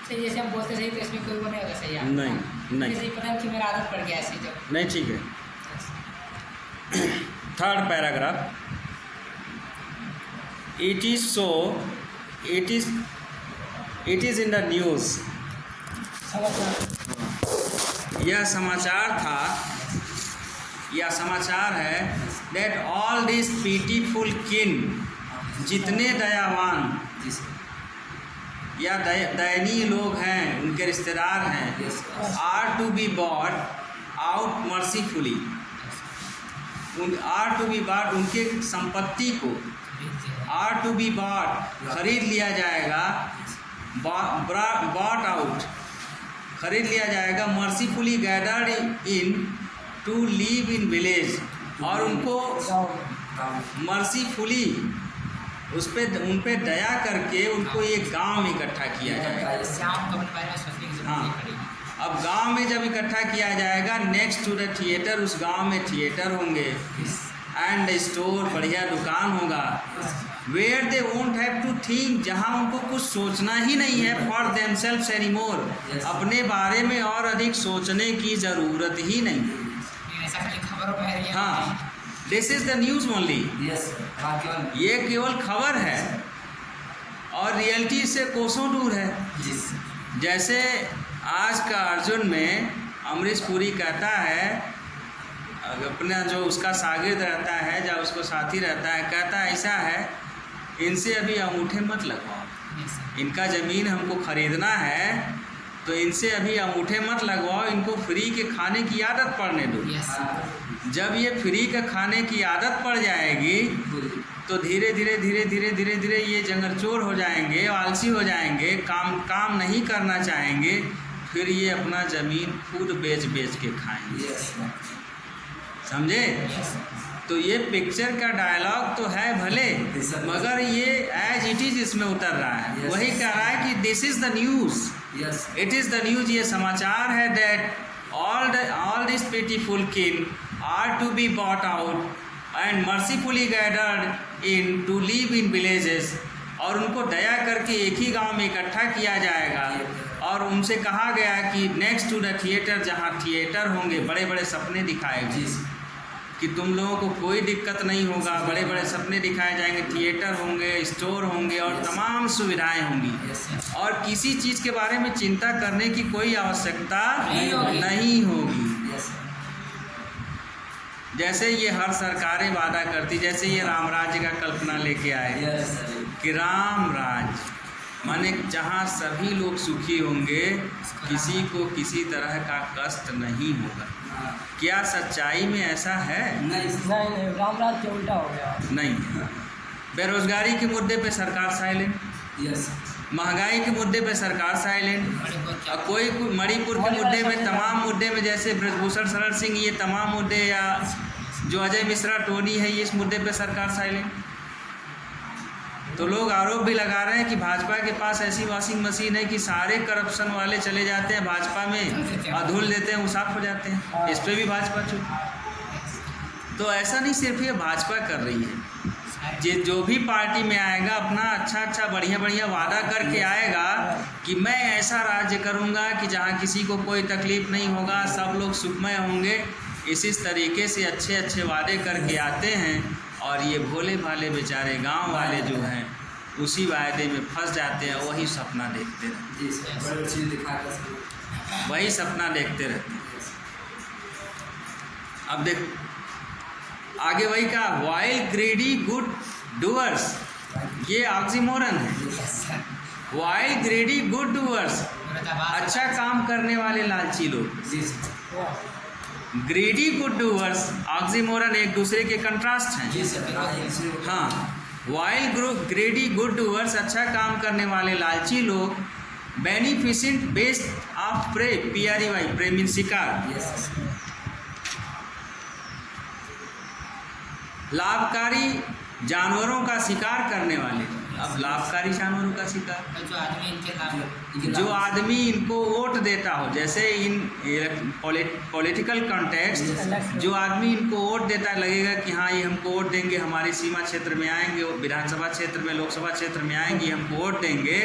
सही जैसे हम बोलते सही तो इसमें कोई वो नहीं होगा सही नहीं नहीं जैसे पता है कि मेरा आदत पड़ गया ऐसे जब नहीं, ठीक है। Third paragraph, it is in the news, यह समाचार था या समाचार है, दैट ऑल दिस पीटीफुल किन, जितने दयावान या दयनीय लोग हैं, उनके रिश्तेदार हैं, are to be bought out mercifully, are to be bought, उनके संपत्ति को आर टू बी बॉट खरीद लिया जाएगा, बॉट आउट खरीद लिया जाएगा, mercifully gathered in to live in village, और उनको मर्सीफुली उन पे दया करके उनको एक गांव में इकट्ठा किया जाएगा। हाँ, अब गांव में जब इकट्ठा किया जाएगा, नेक्स्ट टू द थिएटर, उस गांव में थिएटर होंगे, एंड स्टोर, बढ़िया दुकान होगा, where they won't have to think, जहाँ उनको कुछ सोचना ही नहीं है, फॉर देमसेल्व्स एनीमोर, अपने बारे में और अधिक सोचने की ज़रूरत ही नहीं। हाँ, this is the news only, ये केवल खबर है और रियलिटी से कोसों दूर है। जैसे आज का अर्जुन में अमरीश पुरी कहता है, अपना जो उसका शागिर्द रहता है, जब उसको साथी रहता है, कहता है ऐसा है, इनसे अभी अंगूठे मत लगवाओ, इनका ज़मीन हमको खरीदना है, तो इनसे अभी अंगूठे मत लगवाओ, इनको फ्री के खाने की आदत पड़ने दो। जब ये फ्री के खाने की आदत पड़ जाएगी तो धीरे धीरे ये जंगलचोर हो जाएंगे, आलसी हो जाएंगे, काम नहीं करना चाहेंगे, फिर ये अपना ज़मीन खुद बेच के खाएंगे। समझे? तो ये पिक्चर का डायलॉग तो है भले, मगर ये एज इट इज़ इसमें उतर रहा है। वही कह रहा है कि this is the news, it is the news, ये समाचार है, that all this pitiful kin are to be bought out and mercifully gathered in to live in villages, और उनको दया करके एक ही गांव में इकट्ठा किया जाएगा, और उनसे कहा गया कि नेक्स्ट टू द थिएटर, जहां थिएटर होंगे, बड़े बड़े सपने दिखाएंगे कि तुम लोगों को कोई दिक्कत नहीं होगा, बड़े बड़े सपने दिखाए जाएंगे, थिएटर होंगे, स्टोर होंगे और तमाम सुविधाएं होंगी, और किसी चीज़ के बारे में चिंता करने की कोई आवश्यकता नहीं होगी। जैसे ये हर सरकारें वादा करती, जैसे ये राम राज्य का कल्पना लेके आए कि राम राज्य माने जहाँ सभी लोग सुखी होंगे, किसी को किसी तरह का कष्ट नहीं होगा। क्या सच्चाई में ऐसा है? नहीं, राम राज के उल्टा हो गया। नहीं। बेरोजगारी के मुद्दे पे सरकार साइलेंट, महंगाई के मुद्दे पे सरकार साइलेंट, और कोई मणिपुर के मुद्दे में, तमाम मुद्दे में, जैसे ब्रजभूषण शरण सिंह, ये तमाम मुद्दे, या जो अजय मिश्रा टोनी है, ये इस मुद्दे पे सरकार साइलेंट। तो लोग आरोप भी लगा रहे हैं कि भाजपा के पास ऐसी वॉशिंग मशीन है कि सारे करप्शन वाले चले जाते हैं भाजपा में और धुल देते हैं, उसाफ हो जाते हैं। इस पर भी भाजपा चुप। तो ऐसा नहीं सिर्फ ये भाजपा कर रही है, जो भी पार्टी में आएगा अपना अच्छा बढ़िया वादा करके आएगा कि मैं ऐसा राज्य करूंगा कि जहां किसी को कोई तकलीफ नहीं होगा, सब लोग सुखमय होंगे। इसी तरीके से अच्छे वादे करके आते हैं, और ये भोले भाले बेचारे गांव वाले जो हैं उसी वायदे में फंस जाते हैं, वही सपना देखते रहते हैं, वही सपना देखते रहते हैं। अब देख आगे वही कहा, वाइल ग्रेडी गुड डूअर्स, ये ऑक्सीमोरन है। वाइल ग्रेडी गुड डूअर्स, अच्छा काम करने वाले लालची लोग, ग्रेडी गुड डूअर्स, ऑक्सीमोरन, एक दूसरे के कंट्रास्ट हैं। हाँ, वाइल ग्रेडी गुड डूअर्स, अच्छा काम करने वाले लालची लोग, beneficent best of prey, PREY, prey mean शिकार, लाभकारी जानवरों का शिकार करने वाले। अब लाभकारी जानवरों का शिकार, जो आदमी इनको वोट देता हो, जैसे इन पॉलिटिकल कॉन्टेक्स्ट, जो आदमी इनको वोट देता है, लगेगा कि हाँ ये हमको वोट देंगे, हमारे सीमा क्षेत्र में आएंगे, विधानसभा क्षेत्र में, लोकसभा क्षेत्र में आएंगे, हमको वोट देंगे,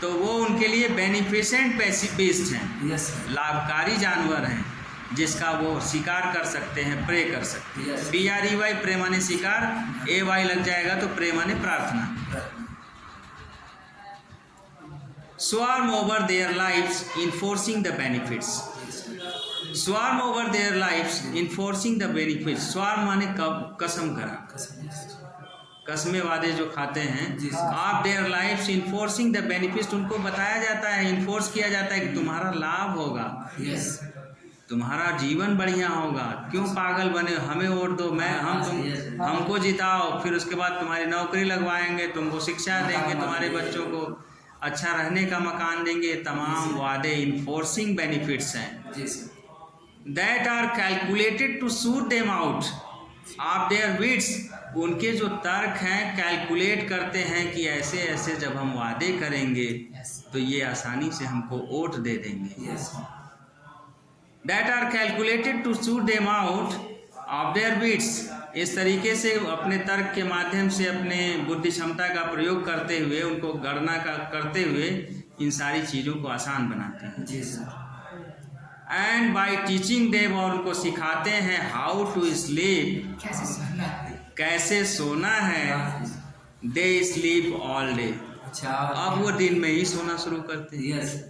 तो वो उनके के लिए बेनिफिशेंट पेसिफिस्ट हैं, यस लाभकारी जानवर हैं, जिसका वो शिकार कर सकते हैं, प्रे कर सकते हैं। Yes. PREY प्रे माने शिकार, AY लग जाएगा तो प्रे माने प्रार्थना। Swarm over their lives enforcing the benefits. Swarm over their lives enforcing the benefits. Swarm माने कसम करा, कसमें वादे जो खाते हैं। जी। आप their lifes enforcing the benefits, उनको बताया जाता है, इन्फोर्स किया जाता है कि तुम्हारा लाभ होगा, यस तुम्हारा जीवन बढ़िया होगा, क्यों पागल बने, हमें वोट दो, हमको जिताओ, फिर उसके बाद तुम्हारी नौकरी लगवाएंगे, तुमको शिक्षा देंगे, तुम्हारे बच्चों को अच्छा रहने का मकान देंगे। तमाम वादे इन्फोर्सिंग बेनिफिट्स हैं, जी sir, that are calculated to suit them out of their wits. उनके जो तर्क हैं कैलकुलेट करते हैं कि ऐसे ऐसे जब हम वादे करेंगे तो ये आसानी से हमको वोट दे देंगे। Yes that are calculated to suit them out of their wits. इस तरीके से अपने तर्क के माध्यम से, अपने बुद्धि क्षमता का प्रयोग करते हुए, उनको गणना का करते हुए इन सारी चीज़ों को आसान बनाते हैं। जी sir, and by teaching them, और उनको सिखाते हैं हाउ टू स्लीप, कैसे सुनना है। कैसे सोना है। दे स्लीप ऑल डे, अच्छा अब वो दिन में ही सोना शुरू करते हैं। यस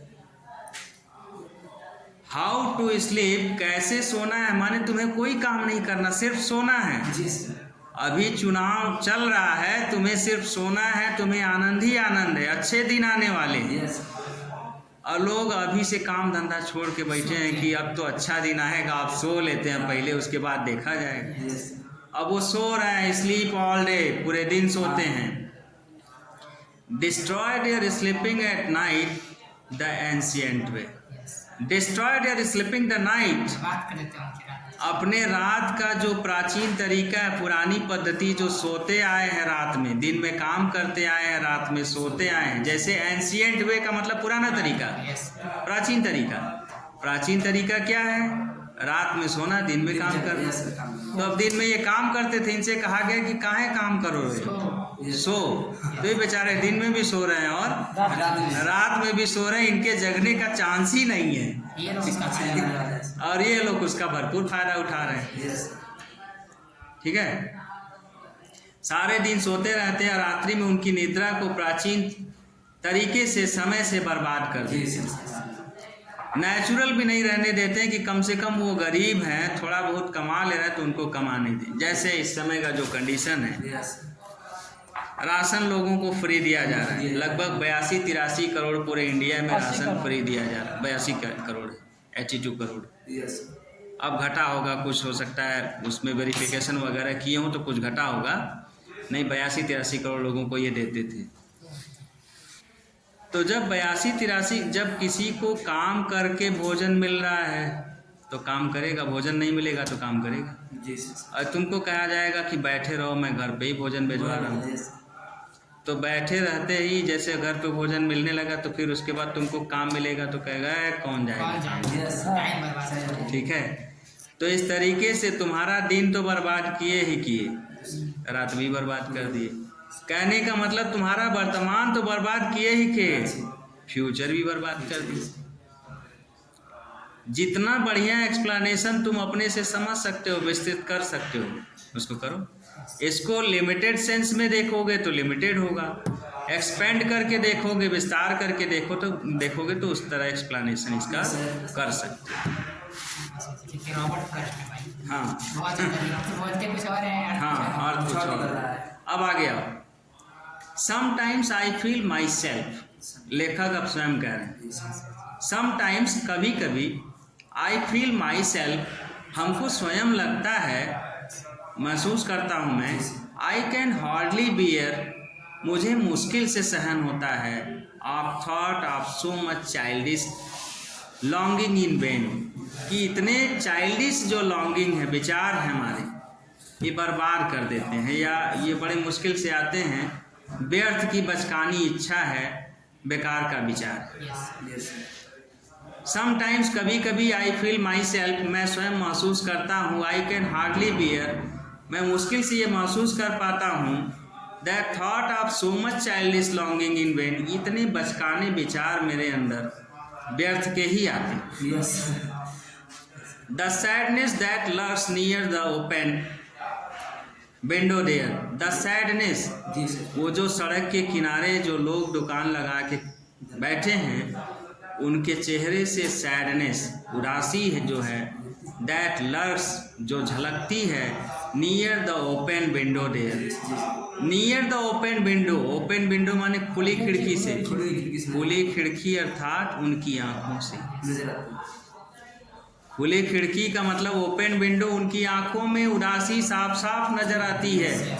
हाउ टू स्लीप, कैसे सोना है, माने तुम्हें कोई काम नहीं करना, सिर्फ सोना है। जी सर, अभी चुनाव चल रहा है, तुम्हें सिर्फ सोना है, तुम्हें आनंद ही आनंद है, अच्छे दिन आने वाले हैं। यस और लोग अभी से काम धंधा छोड़ के बैठे हैं कि अब तो अच्छा दिन आएगा, अब सो लेते हैं पहले, उसके बाद देखा जाएगा। यस अब वो सो रहे हैं, स्लीप ऑल डे, पूरे दिन सोते हैं। Destroy there sleeping at night the ancient way, destroy there sleeping the night, बात कर लेते हैं उनकी रात। अपने रात का जो प्राचीन तरीका है, पुरानी पद्धति, जो सोते आए हैं रात में, दिन में काम करते आए हैं, रात में सोते आए हैं। जैसे एंशिएंट वे का मतलब पुराना तरीका, यस प्राचीन तरीका। प्राचीन तरीका क्या है? रात में सोना, दिन में काम करना। यस सर, काम तो अब दिन में ये काम करते थे, इनसे कहा गया कि काहे काम करोगे, सो। तो ये बेचारे दिन में भी सो रहे हैं और रात में भी सो रहे हैं, इनके जगने का चांस ही नहीं है, ये लोग इसका फायदा उठा रहे हैं। और ये लोग उसका भरपूर फायदा उठा रहे हैं। यस ठीक है, सारे दिन सोते रहते हैं, रात्रि में उनकी निद्रा को प्राचीन तरीके से, समय से बर्बाद कर जी देते हैं। सर, नेचुरल भी नहीं रहने देते हैं कि कम से कम वो गरीब हैं, थोड़ा बहुत कमा ले रहे हैं तो उनको कमाने दें। जैसे इस समय का जो कंडीशन है, यस राशन लोगों को फ्री दिया जा रहा है, लगभग 82-83 करोड़ पूरे इंडिया में राशन फ्री दिया जा रहा है। 82 करोड़, 82 करोड़। यस अब घटा होगा, कुछ हो सकता है उसमें वेरिफिकेशन वगैरह किए हों तो कुछ घटा होगा, नहीं 82-83 करोड़ लोगों को ये देते थे। तो जब 82-83, जब किसी को काम करके भोजन मिल रहा है तो काम करेगा, भोजन नहीं मिलेगा तो काम करेगा। जी सर, और तुमको कहा जाएगा कि बैठे रहो, मैं घर पे ही भोजन भिजवा रहा हूँ, यस तो बैठे रहते ही जैसे घर पे भोजन मिलने लगा तो फिर उसके बाद तुमको काम मिलेगा तो कहेगा कौन कौन जाएगा। जाए, यस टाइम बर्बाद है। ठीक है, तो इस तरीके से तुम्हारा दिन तो बर्बाद किए ही किए, रात भी बर्बाद कर दिए। कहने का मतलब तुम्हारा वर्तमान तो बर्बाद किए ही किए, फ्यूचर भी बर्बाद कर दिए। जितना बढ़िया एक्सप्लेनेशन तुम अपने से समझ सकते हो, विस्तृत कर सकते हो, उसको करो। इसको लिमिटेड सेंस में देखोगे तो लिमिटेड होगा, एक्सपेंड करके देखोगे, विस्तार करके देखोगे तो उस तरह एक्सप्लेनेशन इसका कर सकते हो। ठीक है, रॉबर्ट फ्रॉस्ट है भाई। हाँ बहुत बोलते कुछ और है। हाँ, और कुछ और। अब आ गया, sometimes I feel my self, लेखक अब स्वयं कह रहे हैं, समटाइम्स कभी कभी, आई फील माई सेल्फ, हमको स्वयं लगता है, महसूस करता हूँ मैं, आई कैन हार्डली बियर, मुझे मुश्किल से सहन होता है, of thought of so much childish longing in when, कि इतने चाइल्डिश जो लॉन्गिंग है, विचार हैं हमारे, ये बर्बाद कर देते हैं, या ये बड़े मुश्किल से आते हैं। व्यर्थ की बचकानी इच्छा है, बेकार का विचार। यस समटाइम्स कभी कभी, आई फील माई सेल्फ, मैं स्वयं महसूस करता हूँ, आई कैन हार्डली बियर, मैं मुश्किल से ये महसूस कर पाता हूँ, That thought of so much childish longing in vain, इतने बचकाने विचार मेरे अंदर व्यर्थ के ही आते। The sadness that lurks near the open window there, the sadness, वो जो सड़क के किनारे जो लोग दुकान लगा के बैठे हैं उनके चेहरे से सैडनेस, उदासी है जो है, दैट लर्क्स, जो झलकती है, near the open window there, near the open window, open window माने खुली खिड़की से, खुली खिड़की अर्थात उनकी आंखों से, खुली खिड़की का मतलब ओपन विंडो, उनकी आंखों में उदासी साफ साफ नजर आती है,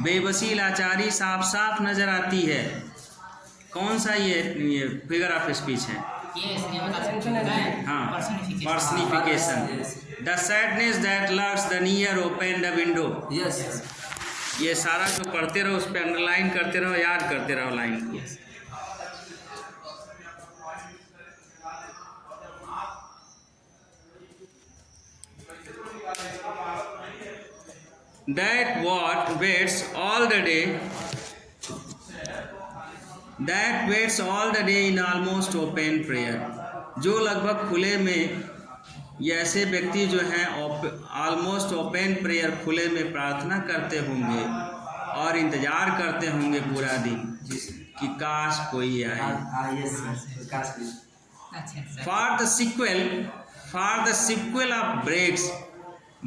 बेबसी लाचारी साफ साफ नजर आती है। कौन सा ये फिगर ऑफ स्पीच है? हाँ, personification. The sadness that lurks the near open the window. ये सारा जो पढ़ते रहो, उस पर अंडरलाइन करते रहो, याद करते रहो लाइन को। That what waits all the day, that waits all the day in almost open prayer, जो लगभग खुले में, ये ऐसे व्यक्ति जो हैं ऑलमोस्ट ओपन प्रेयर, खुले में प्रार्थना करते होंगे और इंतजार करते होंगे पूरा दिन कि काश कोई आए। For the sequel of brakes,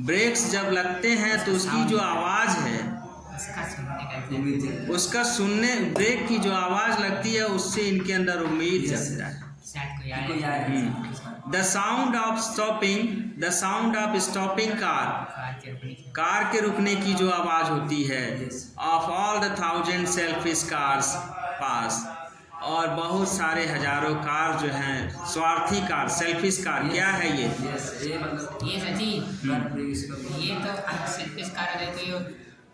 brakes जब लगते हैं तो उसकी जो आवाज़ है, उसका सुनने, ब्रेक की जो आवाज़ लगती है उससे इनके अंदर उम्मीद जगता है। The sound of stopping, the sound of stopping car के रुकने की जो आवाज़ होती है, of all the 1000 selfish cars pass, और बहुत सारे हजारों कार जो हैं स्वार्थी कार, सेल्फिश कार। क्या है ये? ये सची, ये तो सेल्फिश कार है, तो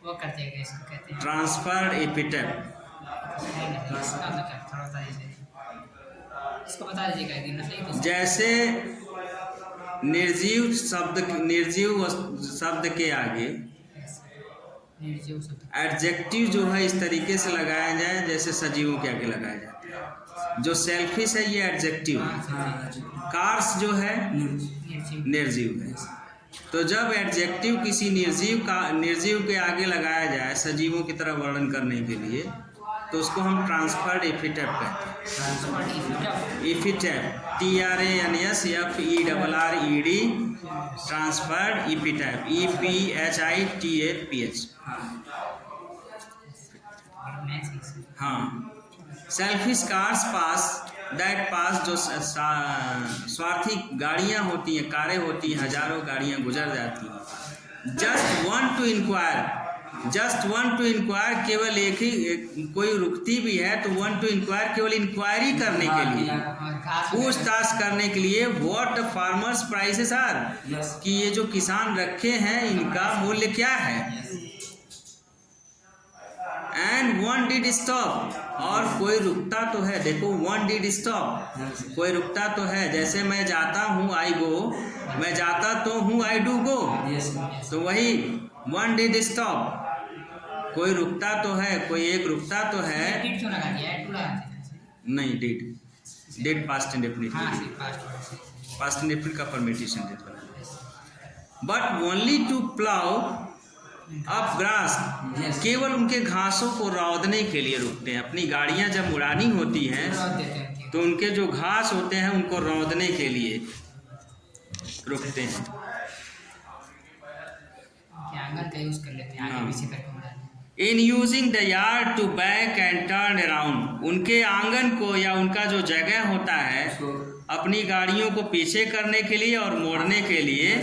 वो करते हैं, इसको कहते हैं ट्रांसफर्ड एपिटेट। इसको बता दीजिएगा। जैसे निर्जीव शब्द के आगे एडजेक्टिव जो है इस तरीके से लगाया जाए जैसे सजीवों के आगे लगाया जाता है। जो सेल्फिश है ये एडजेक्टिव, कार्स जो है निर्जीव है। तो जब एडजेक्टिव किसी निर्जीव के आगे लगाया जाए सजीवों की तरह वर्णन करने के लिए, तो उसको हम ट्रांसफर्ड एपिटेट कहते हैं। Epithet, TRANSFERRED, transferred epithet, EPHITAPH। हाँ, selfish cars pass, that pass, जो स्वार्थी गाड़ियाँ होती हैं, कारें होती हैं, हजारों गाड़ियाँ गुजर जाती हैं। जस्ट वन टू इंक्वायर, केवल एक ही कोई रुकती भी है तो वन टू इंक्वायर, केवल इंक्वायरी करने के लिए, पूछताछ करने के लिए, व्हाट फार्मर्स प्राइसेस आर, कि ये जो किसान रखे हैं इनका मूल्य क्या है। एंड वन डिड स्टॉप, और कोई रुकता तो है। देखो, वन डिड स्टॉप, कोई रुकता तो है। जैसे मैं जाता हूँ, आई गो, मैं जाता तो हूँ, आई डू गो, तो वही वन डिड स्टॉप, कोई रुकता तो है, कोई एक रुकता तो है। नहीं, did past indefinite, past indefinite का परम्यूटेशन देता है। But only to plough up grass, केवल उनके घासों को रौदने के लिए रुकते हैं। अपनी गाड़ियां जब उड़ानी होती हैं तो उनके जो घास होते हैं उनको रौदने के लिए रुकते हैं। आंगन का यूज कर लेते हैं, आगे पीछे करके उड़ाने। In using the yard to back and turn around, उनके आंगन को या उनका जो जगह होता है अपनी गाड़ियों को पीछे करने के लिए और मोड़ने के लिए,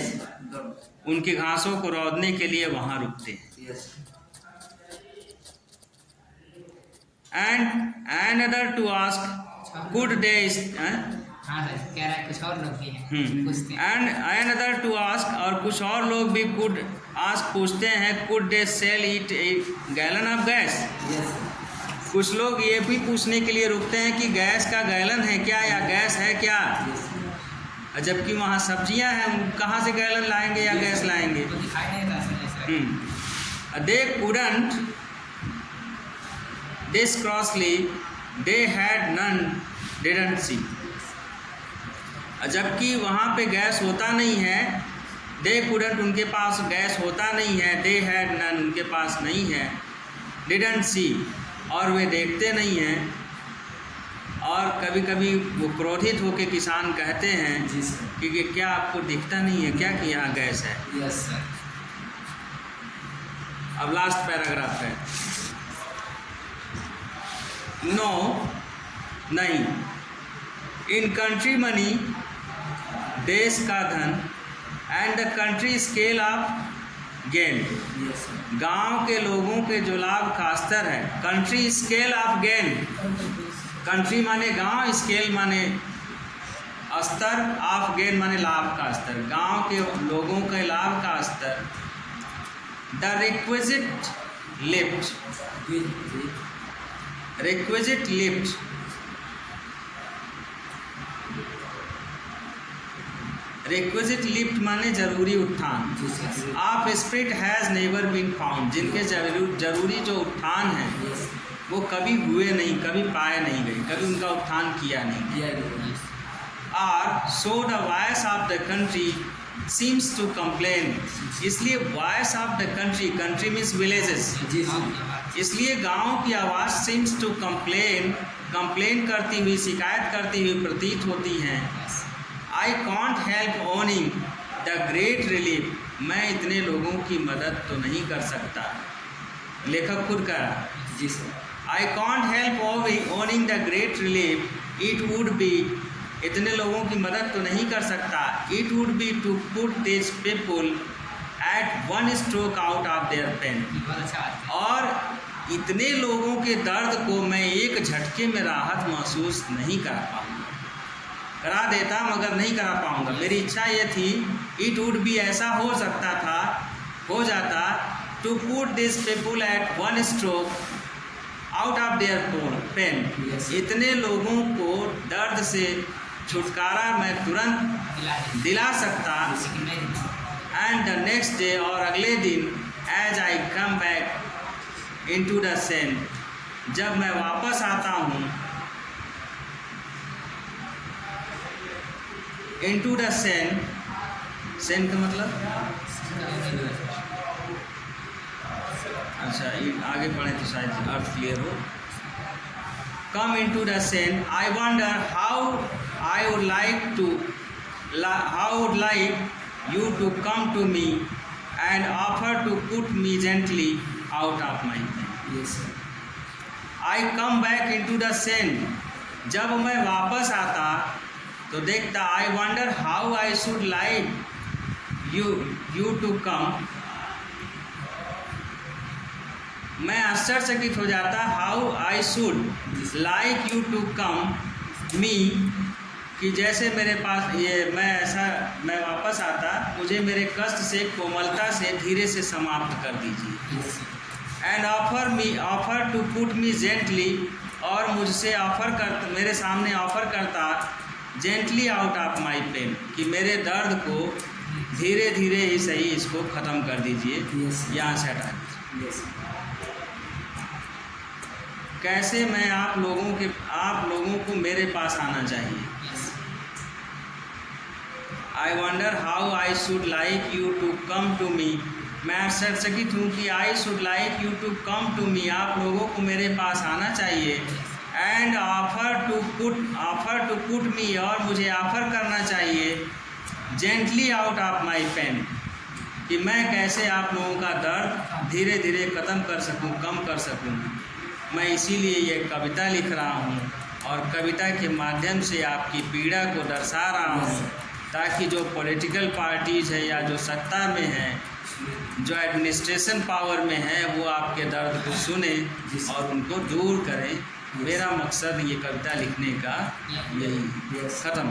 उनके घासों को रौदने के लिए वहां रुकते हैं। And other to ask good day, कह रहा है कुछ और लोग भी हैं एंड अदर टू आस्क, और कुछ और लोग भी कुड आस्क पूछते हैं, could they sell it A gallon of gas. कुछ लोग ये भी पूछने के लिए रुकते हैं कि गैस का गैलन है क्या, या गैस है क्या, जबकि वहाँ सब्जियां हैं, कहाँ से गैलन लाएंगे या गैस लाएंगे। They couldn't discrossly they had none didn't see। जबकि वहाँ पे गैस होता नहीं है, they couldn't उनके पास गैस होता नहीं है, they had none उनके पास नहीं है, didn't see और वे देखते नहीं हैं। और कभी कभी वो क्रोधित होकर किसान कहते हैं कि क्या आपको दिखता नहीं है क्या कि यहाँ गैस है। Yes sir. अब लास्ट पैराग्राफ है। नो नहीं, इन कंट्री मनी देश का धन and the country scale of gain, गांव के लोगों के जो लाभ का स्तर है, country scale of gain, country माने गांव, स्केल माने स्तर, ऑफ गेन माने लाभ का स्तर, गांव के लोगों के लाभ का स्तर। The requisite lift, requisite lift, requisite lift माने जरूरी उत्थान। Of spirit has never been found, जिनके जरूरी जो उत्थान है वो कभी हुए नहीं, कभी पाए नहीं गए, कभी उनका उत्थान किया नहीं। और so the voice of the country seems to complain, इसलिए voice of the country, country means villages, इसलिए गांव की आवाज़ सीम्स टू कंप्लेन, कंप्लेन करती हुई, शिकायत करती हुई प्रतीत होती हैं। I can't help owning the great relief, मैं इतने लोगों की मदद तो नहीं कर सकता, लेखक खुद करा। जी sir. I can't help owning the great relief, it would be, इतने लोगों की मदद तो नहीं कर सकता, it would be to put this people at one stroke out of their pen, और इतने लोगों के दर्द को मैं एक झटके में राहत महसूस नहीं कर पाऊँगा, करा देता मगर नहीं करा पाऊँगा। मेरी इच्छा ये थी, इट वुड बी, ऐसा हो सकता था, हो जाता, to put this people at one stroke out of their pain, इतने लोगों को दर्द से छुटकारा मैं तुरंत दिला सकता। एंड द नेक्स्ट डे, और अगले दिन, as I come back into the Sen, जब मैं वापस आता हूँ इनटू द सेन, सेन का मतलब, अच्छा आगे पढ़े तो शायद अर्थ क्लियर हो। Come into the sun, I wonder how I would like to, how would like you to come to me and offer to put me gently out of my pain. I come back into the Sen, जब मैं वापस आता तो देखता, I wonder how I should like you to come, मैं आश्चर्यचकित हो जाता, how I should like you to come me, कि जैसे मेरे पास ये मैं वापस आता, मुझे मेरे कष्ट से, कोमलता से, धीरे से समाप्त कर दीजिए। And offer to put me gently, और मुझसे मेरे सामने ऑफर करता, gently out of my pain, कि मेरे दर्द को धीरे धीरे ही सही इसको ख़त्म कर दीजिए, यहाँ से हटा दीजिए। कैसे मैं आप लोगों को मेरे पास आना चाहिए। I wonder how I should like you to come to me, मैं आश्चर्यचकित हूँ कि I should like you to come to me, आप लोगों को मेरे पास आना चाहिए। And offer to put me, और मुझे ऑफर करना चाहिए, gently out of my pain, कि मैं कैसे आप लोगों का दर्द धीरे धीरे ख़त्म कर सकूं, कम कर सकूं। मैं इसीलिए ये कविता लिख रहा हूँ, और कविता के माध्यम से आपकी पीड़ा को दर्शा रहा हूँ, ताकि जो पॉलिटिकल पार्टीज़ है या जो सत्ता में है, जो एडमिनिस्ट्रेशन पावर में है, वो आपके दर्द को सुने और उनको दूर करें। मेरा मकसद ये कविता लिखने का यही, ख़त्म।